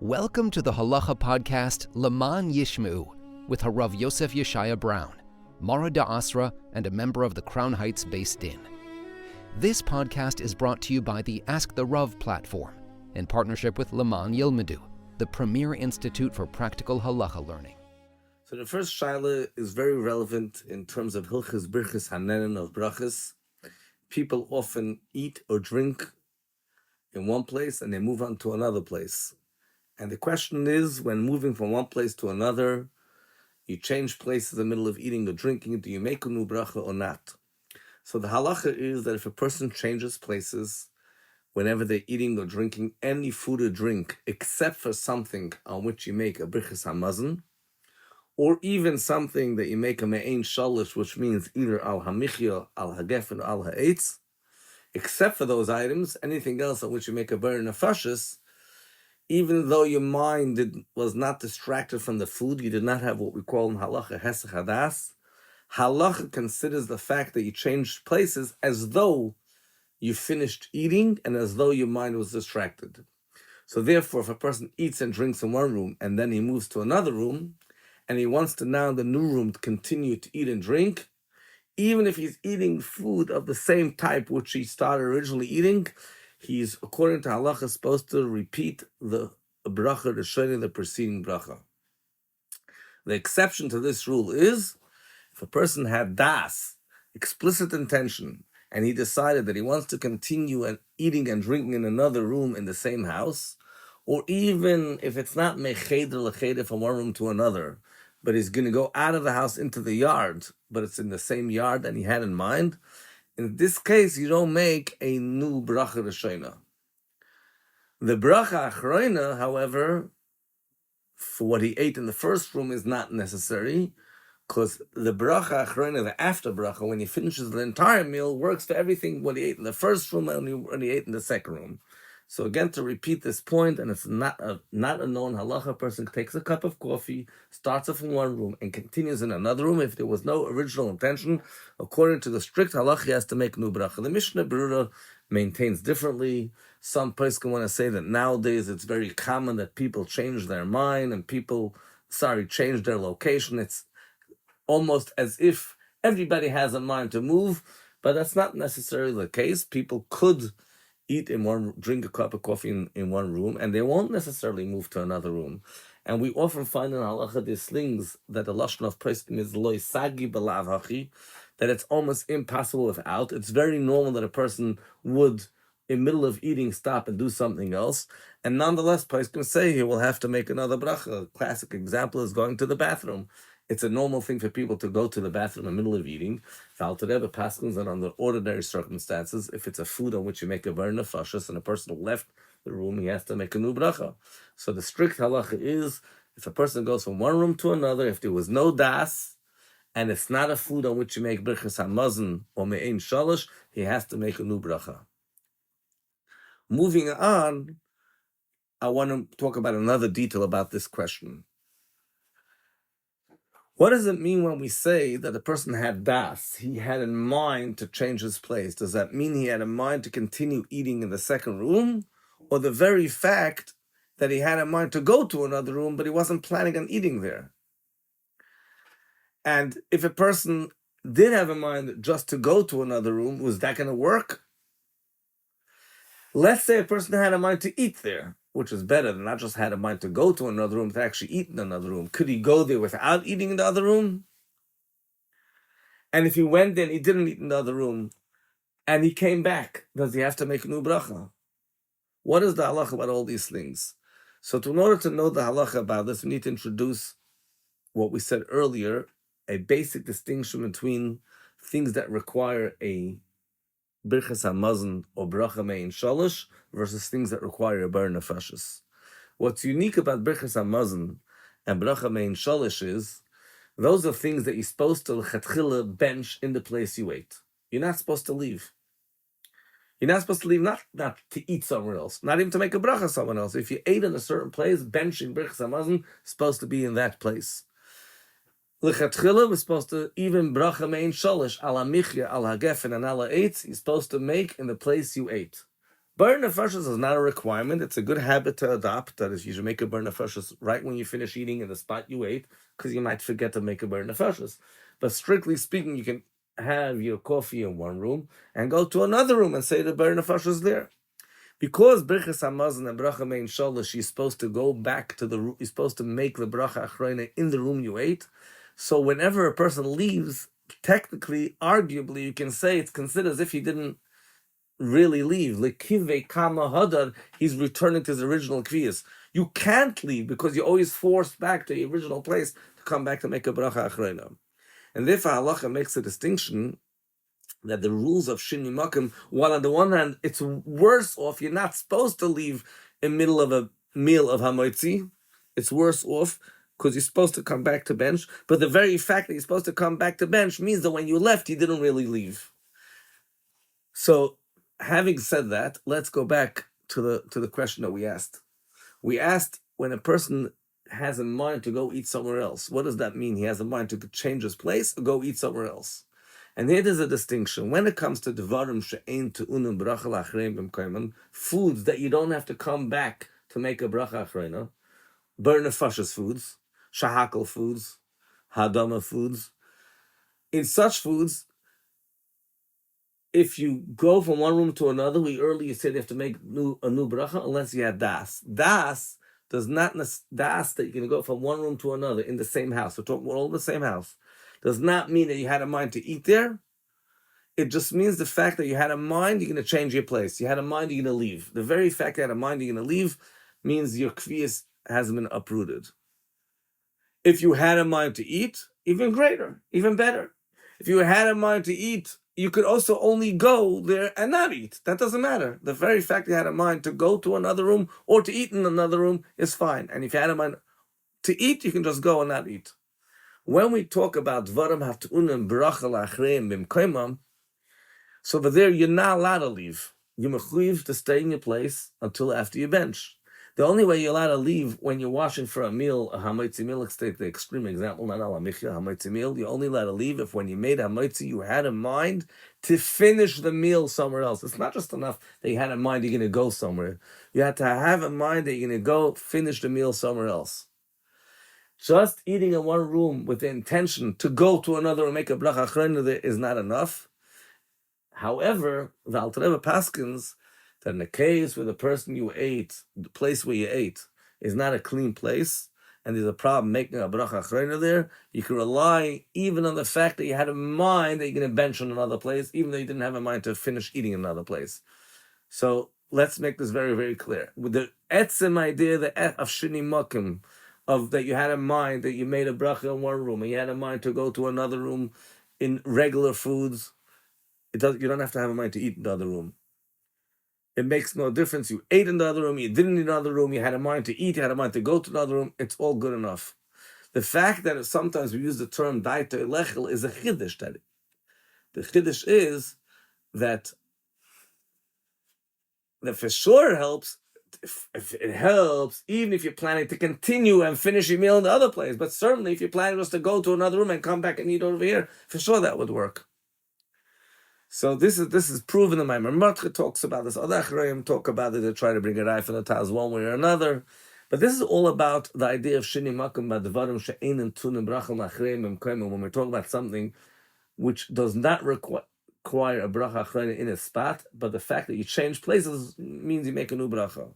Welcome to the Halacha podcast Leman Yishmu with Harav Yosef Yeshaya Braun, Mara Da'asra, and a member of the Crown Heights based Din. This podcast is brought to you by the Ask the Rav platform in partnership with Leman Yilmedu, the premier institute for practical halacha learning. So the first shaila is very relevant in terms of hilchas birchas hanenin of brachas. People often eat or drink in one place and they move on to another place. And the question is, when moving from one place to another, you change places in the middle of eating or drinking, do you make a new bracha or not? So the halacha is that if a person changes places whenever they're eating or drinking any food or drink, except for something on which you make a brichas hamazon, or even something that you make a me'ein shalish, which means either al hamichya, al hagefen, or al ha'etz, except for those items, anything else on which you make a ger-in-process, even though your mind was not distracted from the food, you did not have what we call in halacha hesach hadas. Halacha considers the fact that you changed places as though you finished eating and as though your mind was distracted. So therefore, if a person eats and drinks in one room and then he moves to another room, and he wants to now in the new room to continue to eat and drink, even if he's eating food of the same type which he started originally eating, he's, according to halacha, supposed to repeat the bracha, rishona, the preceding bracha. The exception to this rule is if a person had das, explicit intention, and he decided that he wants to continue and eating and drinking in another room in the same house, or even if it's not mecheder lecheder from one room to another, but he's going to go out of the house into the yard, but it's in the same yard that he had in mind, in this case, you don't make a new bracha rishona. The bracha achrona, however, for what he ate in the first room is not necessary, because the bracha achrona, the after bracha, when he finishes the entire meal, works for everything what he ate in the first room and what he ate in the second room. So again, to repeat this point, and it's not a known halacha, person takes a cup of coffee, starts off in one room, and continues in another room. If there was no original intention, according to the strict halacha, he has to make new bracha. The Mishnah Berurah maintains differently. Some person want to say that nowadays it's very common that people change their mind and change their location. It's almost as if everybody has a mind to move, but that's not necessarily the case. People could eat in one, drink a cup of coffee in one room, and they won't necessarily move to another room. And we often find in halacha these things that the lashon of Prospective is loy sagi belav hachi, that it's almost impossible without. It's very normal that a person would, in middle of eating, stop and do something else, and nonetheless, Prospective say he will have to make another bracha. A classic example is going to the bathroom. It's a normal thing for people to go to the bathroom in the middle of eating. Rebbe paskins that under ordinary circumstances, if it's a food on which you make a ger-in-process and a person left the room, he has to make a new bracha. So the strict halacha is, if a person goes from one room to another, if there was no das, and it's not a food on which you make birchas hamazon or me'ein shalish, he has to make a new bracha. Moving on, I want to talk about another detail about this question. What does it mean when we say that the person had das? He had in mind to change his place. Does that mean he had in mind to continue eating in the second room? Or the very fact that he had in mind to go to another room, but he wasn't planning on eating there? And if a person did have in mind just to go to another room, was that going to work? Let's say a person had in mind to eat there, which is better than not just had in mind to go to another room, to actually eat in another room. Could he go there without eating in the other room? And if he went there and he didn't eat in the other room, and he came back, does he have to make a new bracha? What is the halacha about all these things? So in order to know the halacha about this, we need to introduce what we said earlier, a basic distinction between things that require a birchas hamazon or bracha me'ein shalish versus things that require a ger-in-process. What's unique about birchas hamazon and bracha me'ein shalish is those are things that you're supposed to lechatchila bench in the place you ate. You're not supposed to leave. You're not supposed to leave, not to eat somewhere else, not even to make a bracha somewhere else. If you ate in a certain place, benching birchas hamazon is supposed to be in that place. Lechatchila was supposed to, even bracha me'ein shalish, ala michya, ala hagefen, and ala eitz, you're supposed to make in the place you ate. Ber nefashos is not a requirement. It's a good habit to adopt. That is, you should make a ber nefashos right when you finish eating in the spot you ate, because you might forget to make a ber nefashos. But strictly speaking, you can have your coffee in one room and go to another room and say the ber nefashos there. Because Birchas Hamazon and bracha mein shalosh, you're supposed to go back to the room. You're supposed to make the bracha achrona in the room you ate. So whenever a person leaves, technically, arguably, you can say it's considered as if he didn't really leave. Lekive kama hadar, he's returning to his original kviyas. You can't leave because you're always forced back to the original place to come back to make a bracha achrona. And therefore, halacha makes a distinction that the rules of Shini Makim, while on the one hand, it's worse off, you're not supposed to leave in the middle of a meal of Hamoitzi, it's worse off because you're supposed to come back to bench, but the very fact that you're supposed to come back to bench means that when you left, you didn't really leave. So, having said that, let's go back to the question that we asked. We asked, when a person has in mind to go eat somewhere else, what does that mean? He has in mind to change his place or go eat somewhere else? And here there's a distinction. When it comes to devarim she'ein te'unum bracha la'achrein b'mkayman, foods that you don't have to come back to make a bracha achrona, ber nefashos foods, shahakal foods, hadama foods. In such foods, if you go from one room to another, we earlier said you have to make a new bracha unless you have das. Das does not das that you're going to go from one room to another in the same house. We're talking about all the same house. Does not mean that you had a mind to eat there. It just means the fact that you had a mind, you're going to change your place. You had a mind, you're going to leave. The very fact that you had a mind, you're going to leave, means your kviyas has been uprooted. If you had a mind to eat, even greater, even better. If you had a mind to eat, you could also only go there and not eat. That doesn't matter. The very fact you had a mind to go to another room or to eat in another room is fine. And if you had a mind to eat, you can just go and not eat. When we talk about dvarim hatu'unim beracha la'achreim b'mkoimam, so over there you're not allowed to leave. You're mechuyev to stay in your place until after you bench. The only way you're allowed to leave when you're washing for a meal, a hamaitzi meal, let's take the extreme example, not ala michya, hamaitzi meal, you're only allowed to leave if when you made hamaitzi, you had in mind to finish the meal somewhere else. It's not just enough that you had in mind you're going to go somewhere. You have to have in mind that you're going to go finish the meal somewhere else. Just eating in one room with the intention to go to another and make a bracha achrona there is not enough. However, the Alter Rebbe paskins that in the case where the person you ate, the place where you ate, is not a clean place, and there's a problem making a bracha achrona there, you can rely even on the fact that you had in mind that you're going to bench on another place, even though you didn't have in mind to finish eating in another place. So let's make this very, very clear. With the etzem idea of shini makim, of that you had in mind that you made a bracha in one room, and you had in mind to go to another room in regular foods, you don't have to have in mind to eat in the other room. It makes no difference. You ate in the other room, you didn't eat in the other room, you had a mind to eat, you had a mind to go to the other room, it's all good enough. The fact that sometimes we use the term daito elechel is a chiddush. The chiddush is that for sure helps, if it helps, even if you're planning to continue and finish your meal in the other place. But certainly if you're planning just to go to another room and come back and eat over here, for sure that would work. So this is proven in my Matcha talks about this. Other Achrayim talk about it. They try to bring a rai from the Taz one way or another. But this is all about the idea of shini makom b'devarim she'ein tunim bracha la'achreim b'mkoimim. When we're talking about something which does not require a bracha achrona in a spot, but the fact that you change places means you make a new bracha.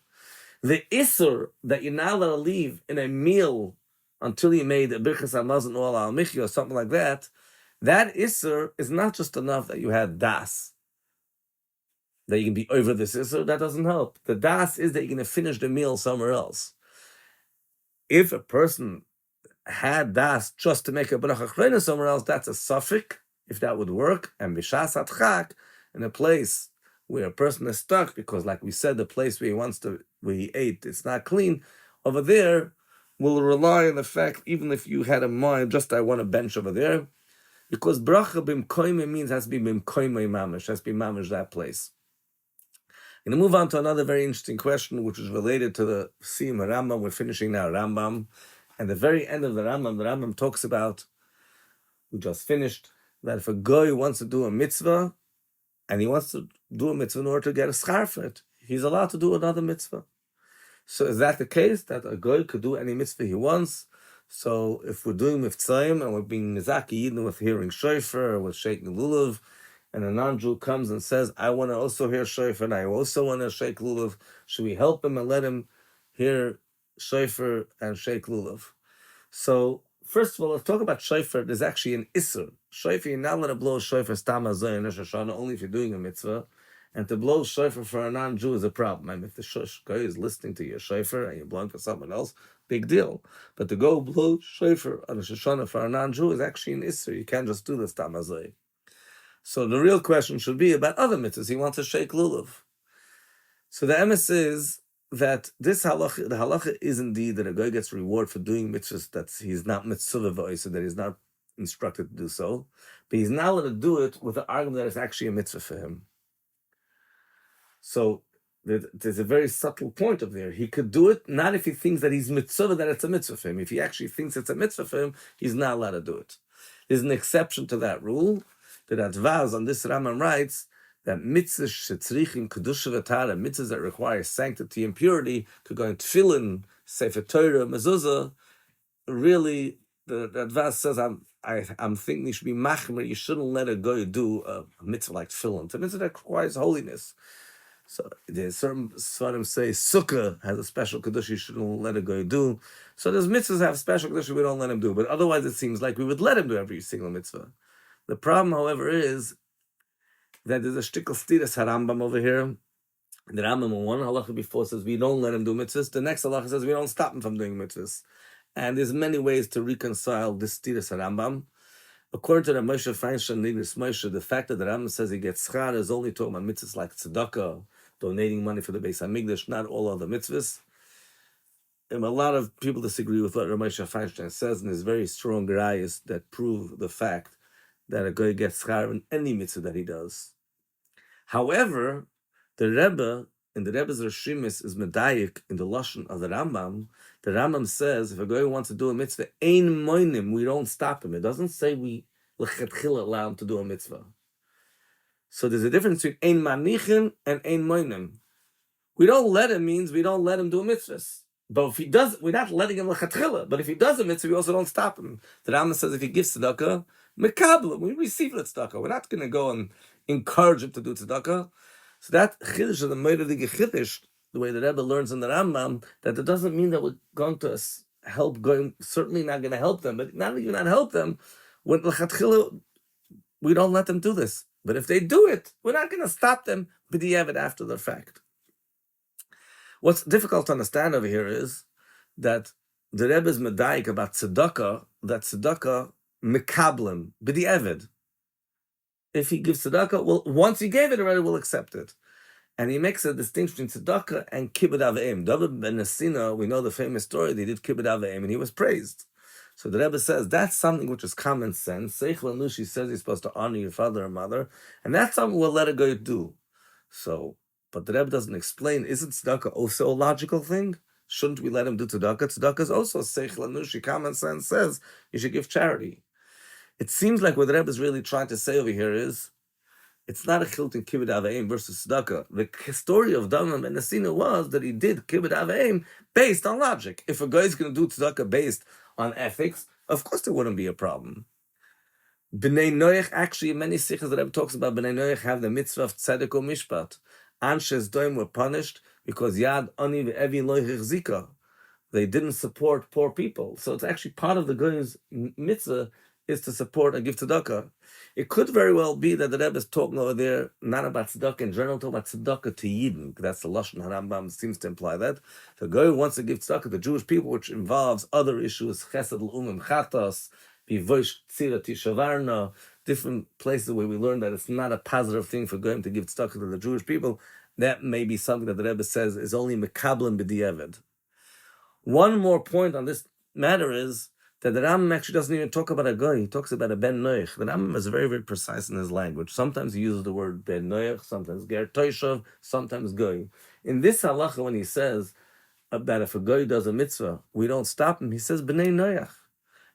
The isur that you're not allowed to leave in a meal until you made a birchas hamazon or al michya or something like that, that isur is not just enough that you had das, that you can be over this isur. That doesn't help. The das is that you're going to finish the meal somewhere else. If a person had das just to make a bracha achrona somewhere else, that's a suffix, if that would work. And b'shas hatchak, in a place where a person is stuck, because like we said, the place where he ate, it's not clean, over there, we'll rely on the fact, even if you had a mind, just I want a bench over there, because bracha b'mkoime means has to be b'mkoime mamish, has to be mamish that place. I'm going to move on to another very interesting question, which is related to the Siyum Rambam. We're finishing now Rambam. And the very end of the Rambam talks about, we just finished, that if a guy wants to do a mitzvah, and he wants to do a mitzvah in order to get a schar for it, he's allowed to do another mitzvah. So is that the case, that a goy could do any mitzvah he wants? So if we're doing mitzvahim and we're being mizaki yidden with hearing shofar or with shaking lulav, and a non-Jew comes and says, I want to also hear shofar and I also want to shake lulav, should we help him and let him hear shofar and shake lulav? So first of all, let's talk about shofar. There's actually an isser. Shofar, you're not allowed to blow shofar stam hazay and rishona, only if you're doing a mitzvah. And to blow shofar for a non-Jew is a problem. I mean, if the guy is listening to your shofar and you're blowing for someone else, big deal. But to go blow shofar on a shoshana for a non-Jew is actually an isser. You can't just do the stam hazay. So the real question should be about other mitzvahs. He wants to shake lulav. So the emes is that this halacha, the halacha is indeed that a guy gets reward for doing mitzvahs that he's not mitzvah, so that he's not instructed to do so, but he's not allowed to do it with the argument that it's actually a mitzvah for him. So there's a very subtle point of there. He could do it not if he thinks that he's mitzvah, that it's a mitzvah for him. If he actually thinks it's a mitzvah for him, he's not allowed to do it. There's an exception to that rule. The Radvaz on this Rambam writes that mitzvahs shetzrichim kedusha v'tara, mitzvahs that require sanctity and purity, could go in Tefillin, Sefer Torah, mezuzah. Really, the Radvaz says, I'm thinking you should be machmer. You shouldn't let a guy do a mitzvah like Tefillin. It's a mitzvah that requires holiness. So there's certain Svarim say Sukkah has a special kedusha you shouldn't let a guy do. So there's mitzvahs that have special kedusha we don't let him do. But otherwise, it seems like we would let him do every single mitzvah. The problem, however, is that there's a shtickle stiras harambam over here. The Rambam in one halacha before says we don't let him do mitzvahs. The next halacha says we don't stop him from doing mitzvahs. And there's many ways to reconcile this stiras harambam. According to the Moshe Feinstein, Moshe, the fact that the Rambam says he gets schar is only talking about mitzvahs like tzedakah, donating money for the Beis Hamikdash, not all other mitzvahs. And a lot of people disagree with what Moshe Feinstein says, and there's very strong rayas that prove the fact that a guy gets schar in any mitzvah that he does. However, the Rebbe, in the Rebbe's Rishimis, is medayik in the lashon of the Rambam. The Rambam says if a guy wants to do a mitzvah, ein moinim, we don't stop him. It doesn't say we lechatchila allow him to do a mitzvah. So there's a difference between ein manichin and ein moinim. We don't let him means we don't let him do a mitzvah. But if he does, we're not letting him lechatchila. But if he does a mitzvah, we also don't stop him. The Rambam says if he gives tzedakah, mekabel, we receive the tzedakah. We're not going to go and encourage him to do tzedakah. So that chiddush of the meiredige chiddush, the way the Rebbe learns in the Rambam, that it doesn't mean that we're going to help, certainly not going to help them, but not even not help them. When lechatchila, we don't let them do this. But if they do it, we're not going to stop them b'diavad after the fact. What's difficult to understand over here is that the Rebbe is medayik about tzedakah, that tzedakah mekablim b'diavad. If he gives tzedakah, well, once he gave it already, we'll accept it. And he makes a distinction between tzedakah and kibbud avim. David ben Nesina, we know the famous story, they did kibbud avim and he was praised. So the Rebbe says that's something which is common sense. Seichel Anushi says you're supposed to honor your father and mother, and that's something we'll let a guy do. So, but the Rebbe doesn't explain, isn't tzedakah also a logical thing? Shouldn't we let him do tzedakah? Tzedakah is also Seichel Anushi. Common sense says you should give charity. It seems like what the Rebbe is really trying to say over here is, it's not a chiluk in kibbud avim versus tzedakah. The story of David ben Nesina was that he did kibbud avim based on logic. If a guy is going to do tzedakah based on ethics, of course there wouldn't be a problem. Bnei Noach, actually, many sikhs that Rebbe talks about, Bnei Noach have the mitzvah of tzedek or mishpat. Anshes doim were punished because yad ani ve'evi lo hichzika. They didn't support poor people. So it's actually part of the guy's mitzvah is to support and give tzedakah. It could very well be that the Rebbe is talking over there not about tzedakah in general, talking about tzedakah to Yidden. That's the lashon Harambam seems to imply that. The guy who wants to give tzedakah to Jewish people, which involves other issues, chesed l'umim chatas, bivosh tzira tishavarna, different places where we learn that it's not a positive thing for going to give tzedakah to the Jewish people. That may be something that the Rebbe says is only mekablim b'diavad. One more point on this matter is that the Rambam actually doesn't even talk about a guy. He talks about a ben noach. The Rambam is very, very precise in his language. Sometimes he uses the word ben noach, sometimes ger toshav, sometimes guy. In this halacha, when he says that if a guy does a mitzvah, we don't stop him, he says bnei noach.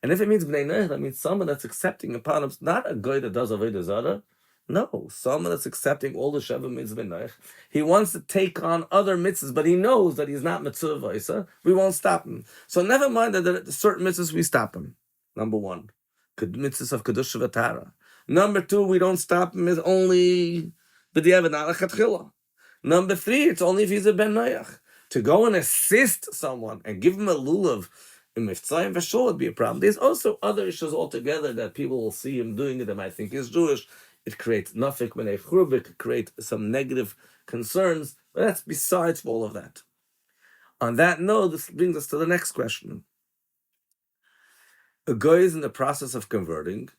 And if it means bnei noach, that means someone that's accepting upon him, not a guy that does avodah zarah, No, someone that's accepting all the sheva mitzvah, he wants to take on other mitzvahs, but he knows that he's not mitzvah. We won't stop him. So never mind that there are certain mitzvahs we stop him. Number one, mitzvahs of kedusha v'tara. Number two, we don't stop him is only b'diavad not lechatchila. Number three, it's only if he's a ben noach. To go and assist someone and give him a lulav in mitzvah for sure would be a problem. There's also other issues altogether that people will see him doing it. They might think he's Jewish. It creates nafik b'nei churvik, create some negative concerns, but that's besides all of that. On that note, this brings us to the next question. A guy is in the process of converting,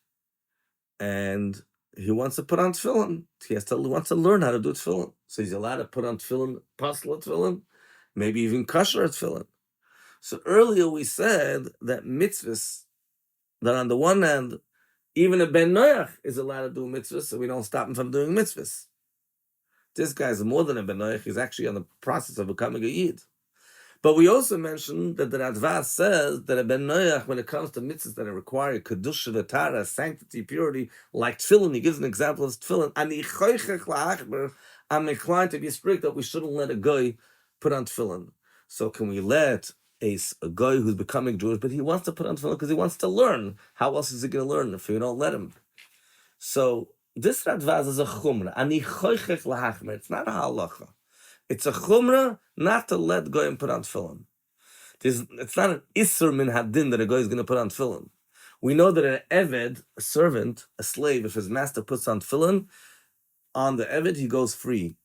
and he wants to put on tefillin. He wants to learn how to do tefillin. So he's allowed to put on tefillin, pasla tefillin, maybe even kosher tefillin. So earlier we said that mitzvos, that on the one hand, even a ben noach is allowed to do mitzvahs, so we don't stop him from doing mitzvahs. This guy is more than a ben noach; he's actually on the process of becoming a yid. But we also mentioned that the Radva says that a ben noach, when it comes to mitzvahs that require kedusha v'tara, sanctity, purity, like tefillin, he gives an example of tefillin. I'm inclined to be strict that we shouldn't let a guy put on tefillin. So can we let a guy who's becoming Jewish, but he wants to put on tefillin because he wants to learn? How else is he going to learn if you don't let him? So this Radvaz is a chumrah. It's not a halacha. It's a chumrah not to let goyim put on tefillin. It's not an isur min hadin that a guy is going to put on tefillin. We know that an eved, a servant, a slave, if his master puts on tefillin, on the eved he goes free.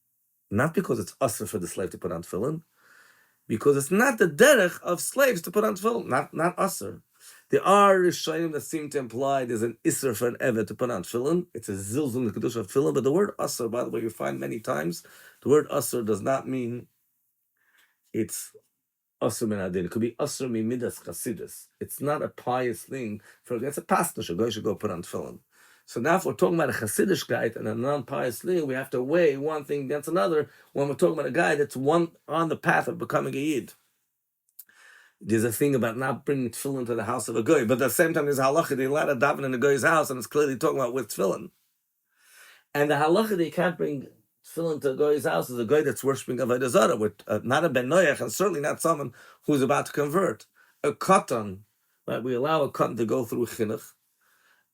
Not because it's usur for the slave to put on tefillin, because it's not the derech of slaves to put on tefillin, not usur. There are rishonim that seem to imply there's an isser for an eved to put on tefillin. It's a zilzul in the kedusha of tefillin, but the word usur, by the way, you find many times, the word usur does not mean it's usur min adin. It could be usur mi midas chasidus. It's not a pious thing. It's a pasnish. A guy should go put on tefillin. So now if we're talking about a chassidish guy and a non-pious thing, we have to weigh one thing against another when we're talking about a guy that's one on the path of becoming a yid. There's a thing about not bringing tefillin to the house of a guy, but at the same time there's a halacha, they're allowed to daven in a guy's house, and it's clearly talking about with tefillin. And the halacha that you can't bring tefillin to a guy's house is a guy that's worshipping avodah zarah, with not a ben noach, and certainly not someone who's about to convert. A katan, right? We allow a katan to go through chinuch,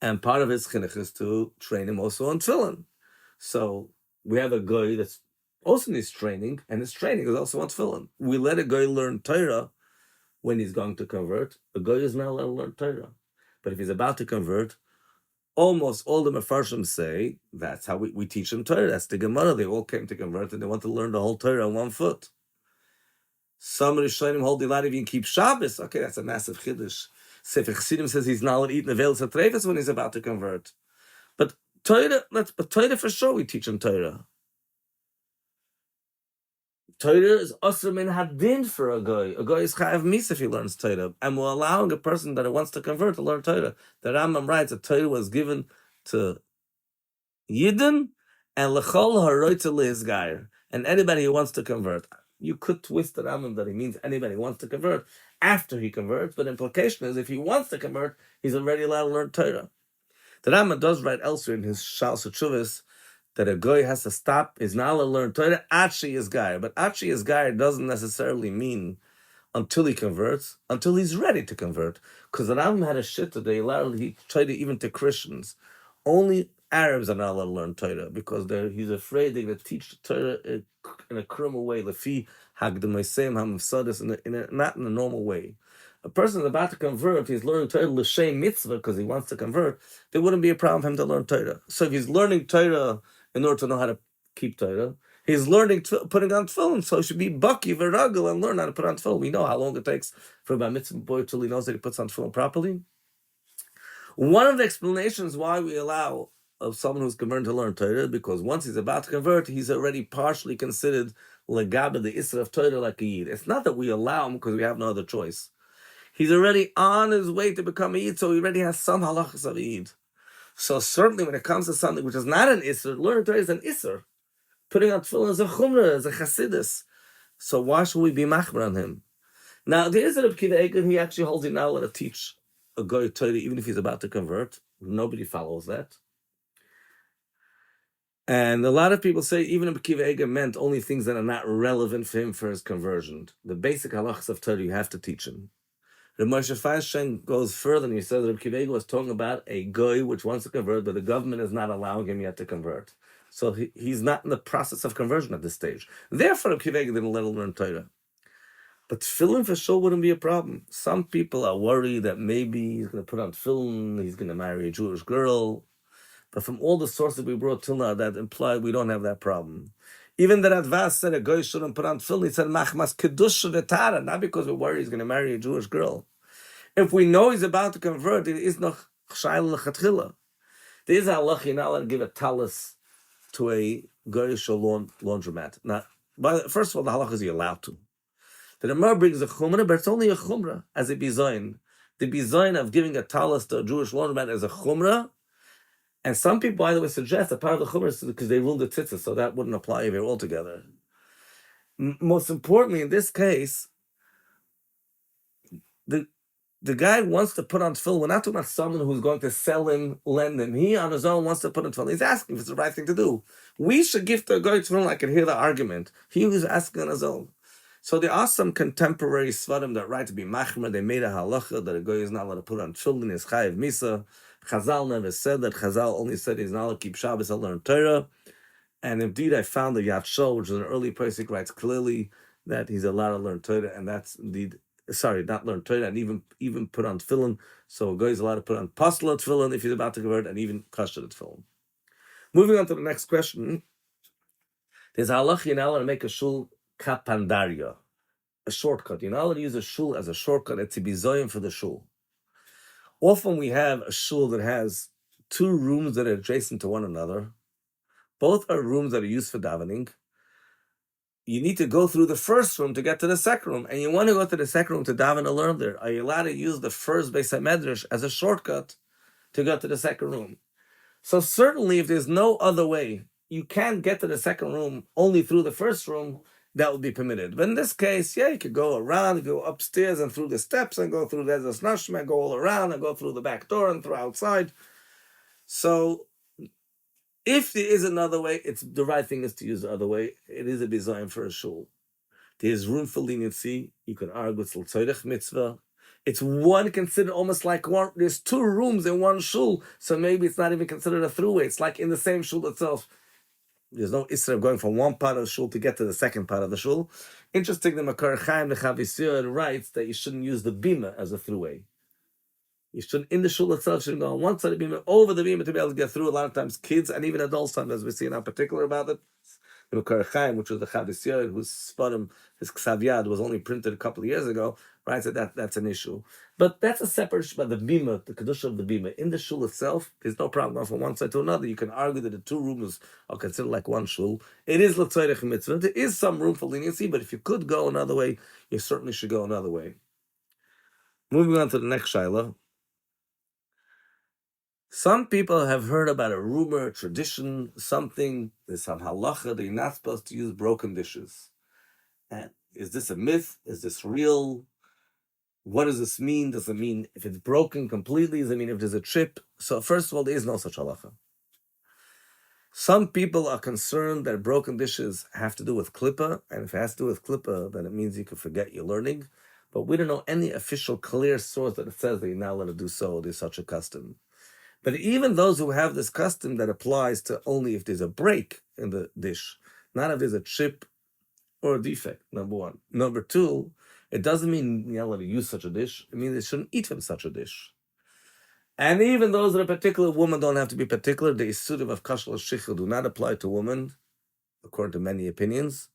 and part of his chinuch is to train him also on tefillin. So we have a guy that's also needs training, and his training is also on tefillin. We let a guy learn Torah when he's going to convert. A guy is not allowed to learn Torah. But if he's about to convert, almost all the Mefarshim say that's how we teach them Torah. That's the Gemara. They all came to convert and they want to learn the whole Torah on 1 foot. Some Rishonim hold the lot if you can keep Shabbos. Okay, that's a massive chiddush. Sefer Chassidim says he's not allowed to eat Nevel Satrefes when he's about to convert. But Torah for sure we teach him Torah. Torah is asr min hadin for a guy. A guy is chayav mis if he learns Torah. And we're allowing a person that wants to convert to learn Torah. The Rambam writes that Torah was given to Yidden and lechol haroitza lehisgayer. And anybody who wants to convert. You could twist the Rambam that he means anybody who wants to convert after he converts, but the implication is if he wants to convert, he's already allowed to learn Torah. The Rambam does write elsewhere in his Shal Sechuvas that a guy has to stop, is not allowed to learn Torah, Achi is Gair. But Achi is Gair doesn't necessarily mean until he converts, until he's ready to convert. Because the Rambam had a shit that he tried it even to Christians. Only Arabs are not allowed to learn Torah because he's afraid they're going to teach the Torah in a criminal way, lefi hagdemaisem hamavsadis, not in a normal way. A person is about to convert, he's learning Torah l'shem mitzvah because he wants to convert, there wouldn't be a problem for him to learn Torah. So if he's learning Torah in order to know how to keep Torah, he's learning putting on tefillin, so he should be baki v'ragel and learn how to put on tefillin. We know how long it takes for a bar mitzvah boy till he knows that he puts on tefillin properly. One of the explanations why we allow of someone who's converted to learn Torah, because once he's about to convert, he's already partially considered legaba, the isra of Torah, like a yid. It's not that we allow him because we have no other choice. He's already on his way to become a yid, so he already has some halachas of a yid. So certainly when it comes to something which is not an isra, learning Torah is an isra. Putting on tefillin is a chumrah, is a chassidus. So why should we be machmer on him? Now, there is a Reb Kiva Eger, he actually holds it now allowed to teach a guy Torah even if he's about to convert. Nobody follows that. And a lot of people say even if Akiva Eiger meant only things that are not relevant for him for his conversion. The basic halachas of Torah you have to teach him. The Moshe Feinstein goes further and he says that Akiva Eiger was talking about a goy which wants to convert, but the government is not allowing him yet to convert. So he's not in the process of conversion at this stage. Therefore, Akiva Eiger didn't let him learn Torah. But tefillin for sure wouldn't be a problem. Some people are worried that maybe he's going to put on tefillin, he's going to marry a Jewish girl. But from all the sources we brought till now, that implied we don't have that problem. Even the Radvaz said a guy shouldn't put on tefillin. He said machmas kedusha v'tara, not because we're worried he's going to marry a Jewish girl. If we know he's about to convert, it is noch chayil lechatchila. There is a halach you're not allowed to give a talis to a goyish laundromat. Now, first of all, the halach is you're allowed to. The Gemara brings a chumrah, but it's only a chumrah as a bizayin. The bizayin of giving a talis to a Jewish laundromat is a chumrah. And some people, by the way, suggest that part of the chumrah is because they ruled the tzitzis, so that wouldn't apply here altogether. Most importantly, in this case, the guy wants to put on tefillin. We're not talking about someone who's going to sell him, lend him. He on his own wants to put on tefillin. He's asking if it's the right thing to do. We should give to a guy tefillin. I can hear the argument. He was asking on his own. So there are some contemporary svarim that write to be machmer. They made a halacha that a guy is not allowed to put on tefillin. Is chayiv misa. Chazal never said that. Chazal only said he's not allowed to keep Shabbos and learn Torah. And indeed, I found the Yad Shol, which is an early Prospective, writes clearly that he's allowed to learn Torah, and that's indeed, not learn Torah, and even put on tefillin. So a guy is allowed to put on pasla tefillin if he's about to convert, and even kasher tefillin. Moving on to the next question. There's a halach you're not allowed to make a shul kapandaria, a shortcut. You're not allowed to use a shul as a shortcut. It's a bizoyim for the shul. Often we have a shul that has two rooms that are adjacent to one another. Both are rooms that are used for davening. You need to go through the first room to get to the second room, and you want to go to the second room to daven and learn there. Are you allowed to use the first Beis HaMedrash as a shortcut to go to the second room? So certainly if there's no other way, you can't get to the second room only through the first room, that would be permitted. But in this case, you could go around, go upstairs and through the steps and go through the Nashma, and go all around and go through the back door and through outside. So if there is another way, it's the right thing is to use the other way. It is a design for a shul. There's room for leniency. You can argue it's l'tzorech mitzvah. It's one considered almost like one. There's two rooms in one shul, so maybe it's not even considered a throughway. It's like in the same shul itself. There's no issur of going from one part of the shul to get to the second part of the shul. Interesting, the Makar Chaim, the Chavisir, writes that you shouldn't use the bima as a throughway. You shouldn't, in the shul itself, shouldn't go on one side of the bima, over the bima to be able to get through. A lot of times kids and even adults, sometimes we see in particular about it. The Makar Chaim, which was the Chavisir, whose Sfarim, his Ksav Yad was only printed a couple of years ago, writes that that's an issue. But that's a separate issue. But the bima, the kedusha of the bima, in the shul itself, there's no problem going from one side to another. You can argue that the two rooms are considered like one shul. It is l'tzorech mitzvah. There is some room for leniency, but if you could go another way, you certainly should go another way. Moving on to the next shaila. Some people have heard about a rumor, a tradition, something, there's some halacha that you're not supposed to use broken dishes. And is this a myth? Is this real? What does this mean? Does it mean if it's broken completely? Does it mean if there's a chip? So first of all, there is no such halacha. Some people are concerned that broken dishes have to do with klippa, and if it has to do with klippa, then it means you can forget your learning. But we don't know any official clear source that it says that you're not allowed to do so. There's such a custom. But even those who have this custom that applies to only if there's a break in the dish, not if there's a chip or a defect, number one. Number two, it doesn't mean you're not allowed to use such a dish. It means they shouldn't eat from such a dish. And even those that are particular, women don't have to be particular. The isurim of kashal shichel do not apply to women, according to many opinions.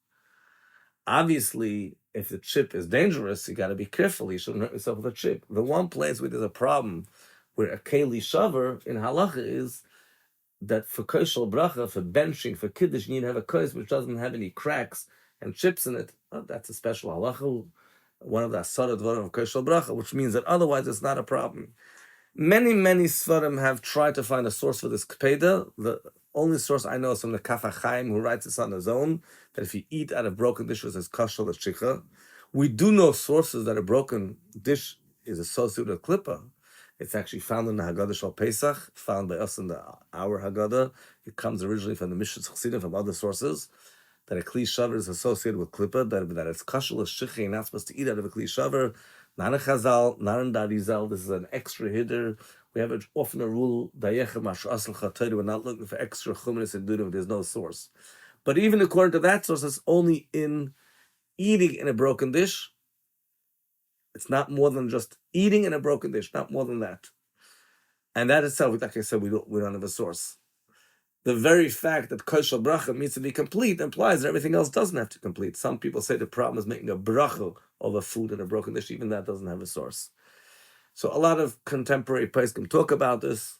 Obviously, if the chip is dangerous, you got to be careful. You shouldn't hurt yourself with a chip. The one place where there's a problem, where a keli shaver in halacha is that for koshel bracha, for benching, for kiddush, you need to have a kos which doesn't have any cracks and chips in it. Oh, that's a special halacha, one of the asara dvarim of koshel bracha, which means that otherwise it's not a problem. Many svarim have tried to find a source for this kpeda. The only source I know is from the Kaf HaChaim, who writes this on his own, that if you eat out of broken dishes, it's kashal l'shicha. We do know sources that a broken dish is associated with klippa. It's actually found in the Haggadah Shal Pesach, found by us in our Haggadah. it comes originally from the Mishras Chassidim, from other sources, that a kli shaver is associated with klippa, that it's kashal shichi, you're not supposed to eat out of a kli shaver, not a chazal, not in darizal. This is an extra hitter. We have often a rule, dayechem asher asal chatayru, we're not looking for extra chumanis and durim, there's no source. But even according to that source, it's only in eating in a broken dish. It's not more than just eating in a broken dish, not more than that. And that itself, like I said, we don't have a source. The very fact that kosher bracha needs to be complete implies that everything else doesn't have to complete. Some people say the problem is making a bracha of a food in a broken dish. Even that doesn't have a source. So a lot of contemporary poskim talk about this.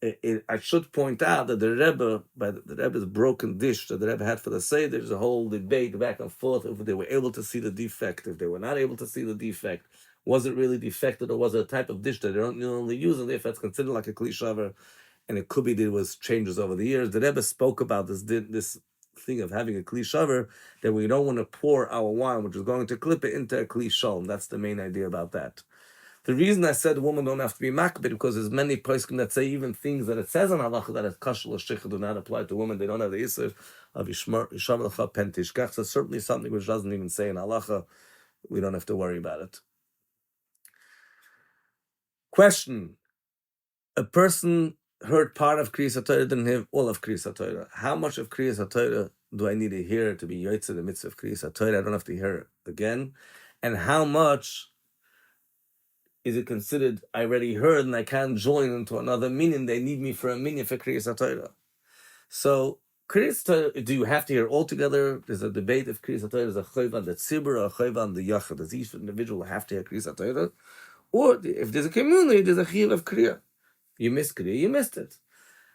I should point out that the Rebbe's broken dish that the Rebbe had for the Seder, there's a whole debate back and forth if they were able to see the defect, if they were not able to see the defect. Was it really defected, or was it a type of dish that they don't normally use, and if it's considered like a kli shaver? And it could be there was changes over the years. The Rebbe spoke about this thing of having a kli shaver, that we don't want to pour our wine, which is going to clip it, into a kli shalom. That's the main idea about that. The reason I said women don't have to be makbid, because there's many poskim that say even things that it says on halacha that it's kashal shicha do not apply to women. They don't have the isur of yisham lecha pen tishkach. So certainly something which doesn't even say in halacha, we don't have to worry about it. Question: a person heard part of Kriyas HaTorah, didn't hear all of Kriyas HaTorah. How much of Kriyas HaTorah do I need to hear to be yotzei the mitzvah of Kriyas HaTorah? I don't have to hear it again. And how much is it considered I already heard and I can't join into another minyan? They need me for a minyan for Kriyas HaTorah. So Kriyas HaTorah, do you have to hear all together? There's a debate if Kriyas HaTorah is a chayv on the tzibur or a chayv on the yachad. Does each individual have to hear Kriyas HaTorah? Or if there's a community, there's a chiyuv of Kriyah. You missed Kriya, you missed it.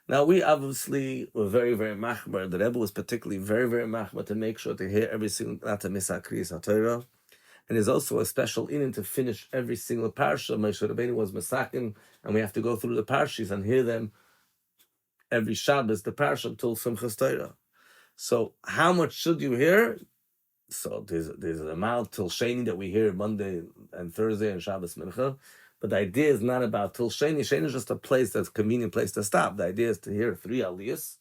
Now, we obviously were very, very machmer. The Rebbe was particularly very, very machmer to make sure to hear every single, not to miss Kriyas HaTorah. And there's also a special inyan to finish every single parsha. Moshe Rabbeinu was masakim, and we have to go through the parshas and hear them every Shabbos, the parsha, until Simchas Torah. So, how much should you hear? So, there's an amount till Sheni that we hear Monday and Thursday and Shabbos Mincha. But the idea is not about till Sheni. Sheni is just a place that's a convenient place to stop. The idea is to hear 3 aliyahs.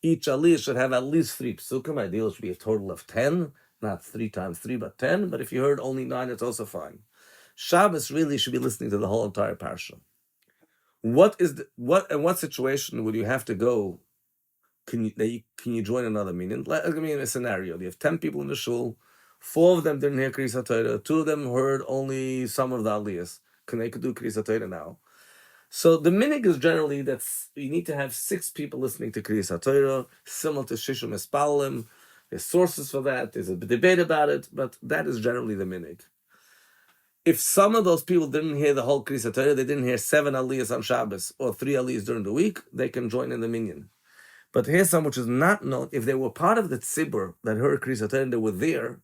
Each aliyah should have at least 3 psukim. Ideal should be a total of 10, not 3 times 3, but 10. But if you heard only 9, it's also fine. Shabbos really should be listening to the whole entire parsha. In what situation would you have to go? Can you join another minyan? Let me in a scenario. You have 10 people in the shul. 4 of them didn't hear Kriyas HaTorah. 2 of them heard only some of the aliyahs. They could do Kriyas HaTorah now. So the minig is generally that you need to have 6 people listening to Kriyas HaTorah, similar to Shishim Espalim. There's sources for that. There's a debate about it, but that is generally the minig. If some of those people didn't hear the whole Kriyas HaTorah, they didn't hear 7 aliyahs on Shabbos or 3 aliyahs during the week, they can join in the minyan. But here's some which is not known. If they were part of the tzibur that heard Kriyas HaTorah and they were there,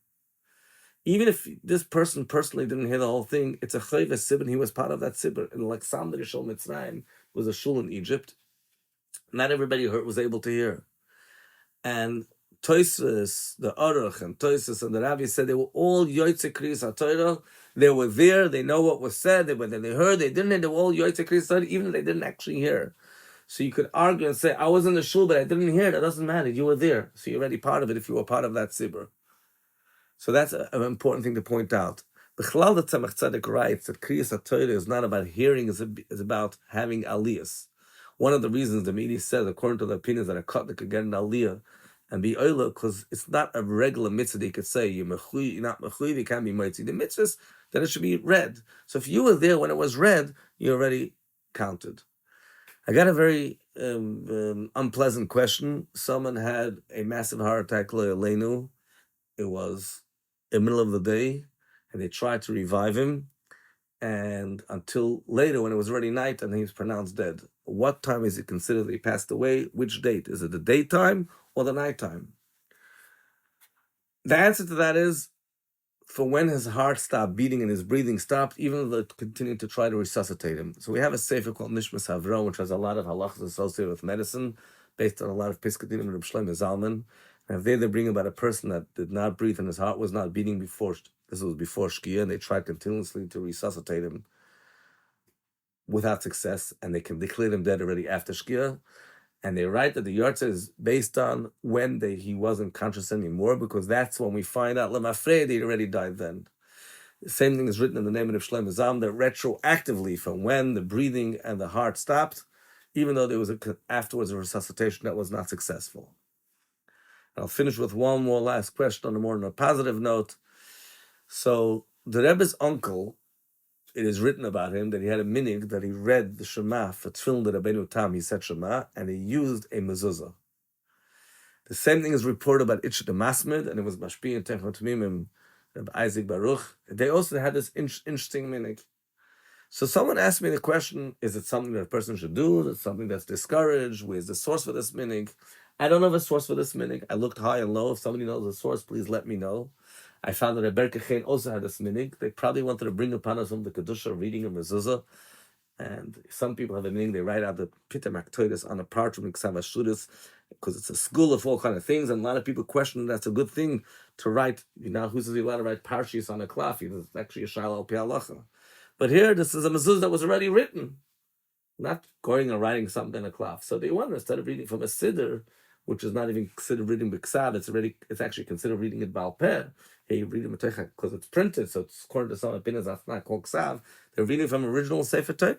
even if this person personally didn't hear the whole thing, it's a chayv sibur. He was part of that sibur. And like Samdari Shul Mitzrayim was a shul in Egypt. Not everybody was able to hear. And Toshav, the Aruch, and Toshav and the Rabbi said they were all yotzei Kriyas HaTorah. They were there. They know what was said. They heard. They didn't hear. They were all yotzei Kriyas HaTorah, even if they didn't actually hear. So you could argue and say, I was in the shul, but I didn't hear. That doesn't matter. You were there. So you're already part of it if you were part of that sibur. So that's an important thing to point out. The Chalal the Tzemach Tzedek writes that Kriyas HaTorah is not about hearing, it's about having aliyahs. One of the reasons the Midi says, according to the opinions, that a kotnik could get an aliyah and be oila, because it's not a regular mitzvah that you could say, you're not mechuy, you can't be mitzi. The mitzvahs, then it should be read. So if you were there when it was read, you already counted. I got a very unpleasant question. Someone had a massive heart attack, lo yaleinu. It was in the middle of the day, and they tried to revive him, and until later, when it was already night, and he was pronounced dead. What time is it considered that he passed away? Which date? Is it the daytime or the nighttime? The answer to that is, for when his heart stopped beating and his breathing stopped, even though they continued to try to resuscitate him. So we have a sefer called Nishmas Havron, which has a lot of halachas associated with medicine, based on a lot of Piskadim and Reb Shlomo Zalman. And if they bring about a person that did not breathe and his heart was not beating before, this was before Shkia, and they tried continuously to resuscitate him without success, and they can declare him dead already after Shkia. And they write that the Yartzeit is based on when he wasn't conscious anymore, because that's when we find out, Lemafred, he already died then. The same thing is written in the name of Shlomo Zalman, that retroactively from when the breathing and the heart stopped, even though there was afterwards a resuscitation that was not successful. I'll finish with one more last question on a positive note. So the Rebbe's uncle, it is written about him that he had a minig that he read the Shema for Tefillin that Rabbeinu Tam, he said Shema, and he used a mezuzah. The same thing is reported about Itch the Masmid, and it was Mashpi and Techot Mimim, Rabbi Isaac Baruch. They also had this interesting minig. So someone asked me the question, is it something that a person should do? Is it something that's discouraged? Where's the source for this minig? I don't have a source for this minig. I looked high and low. If somebody knows the source, please let me know. I found that Rebbe Chaim also had this minig. They probably wanted to bring upon us from the Kedusha reading of mezuzah. And some people have a minig, they write out the Pitam Aktoidus on a parchment, Ksavashuris, because it's a school of all kind of things. And a lot of people question that's a good thing to write. Who says you're allowed to write parshis on a klaf? It's actually a shayla al pi halacha. But here, this is a mezuzah that was already written, not going and writing something in a klaf. So they wonder, instead of reading from a siddur, which is not even considered reading b'ksav, it's actually considered reading it bal peh. Hey, you read it because it's printed, so it's according to some opinions that's not called ksav. They're reading from original Sefer Torah.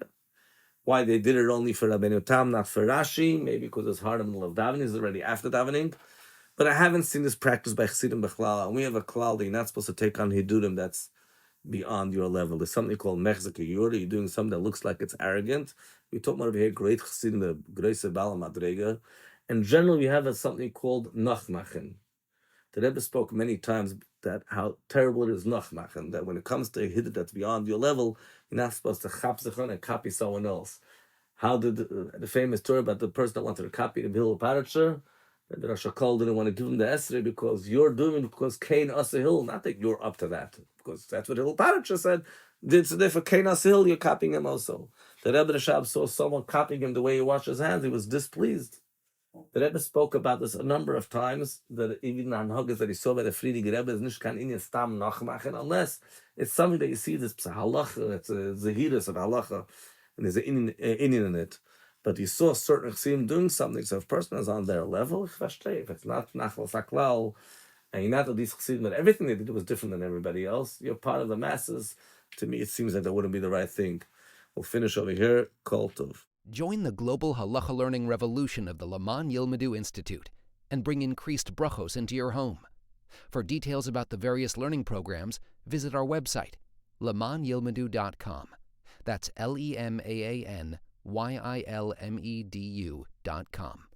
Why they did it only for Rabbeinu Tam, not for Rashi? Maybe because it's hard in the middle of davening, it's already after davening. But I haven't seen this practice by Chassidim Bechlal. And we have a klal that you're not supposed to take on hidurim that's beyond your level. There's something called mechzek yura. You're doing something that looks like it's arrogant. We talk about over here great Chassidim, the Greise Bala Madrega. And generally, we have something called nachmachen. The Rebbe spoke many times that how terrible it is nachmachen, that when it comes to a hiddur that's beyond your level, you're not supposed to chapzechon and copy someone else. How did the famous story about the person that wanted to copy the Hill Paracher, the Rosh Hakol didn't want to give him the Esrei because you're doing it because Cain Asa Hill, not that you're up to that, because that's what Hill Paracher said. So therefore, Cain Asa Hill, you're copying him also. The Rebbe Rashab saw someone copying him the way he washed his hands, he was displeased. The Rebbe spoke about this a number of times, that even on Haggas that he saw by the Friedrich Rebbe is nicht kein inyan stam nachmachen, unless it's something that you see this halacha, it's a zahirus of halacha, and there's an inyan in it. But you saw certain chassidim doing something, so if a person is on their level, if it's not nachal saklal, and you're not of these chassidim, but everything they did was different than everybody else, you're part of the masses, to me it seems that wouldn't be the right thing. We'll finish over here, Kol Tov. Join the global halacha learning revolution of the Laman Yilmadu Institute and bring increased brachos into your home. For details about the various learning programs, visit our website, lemanyilmadu.com. That's LEMAANYILMEDU.com.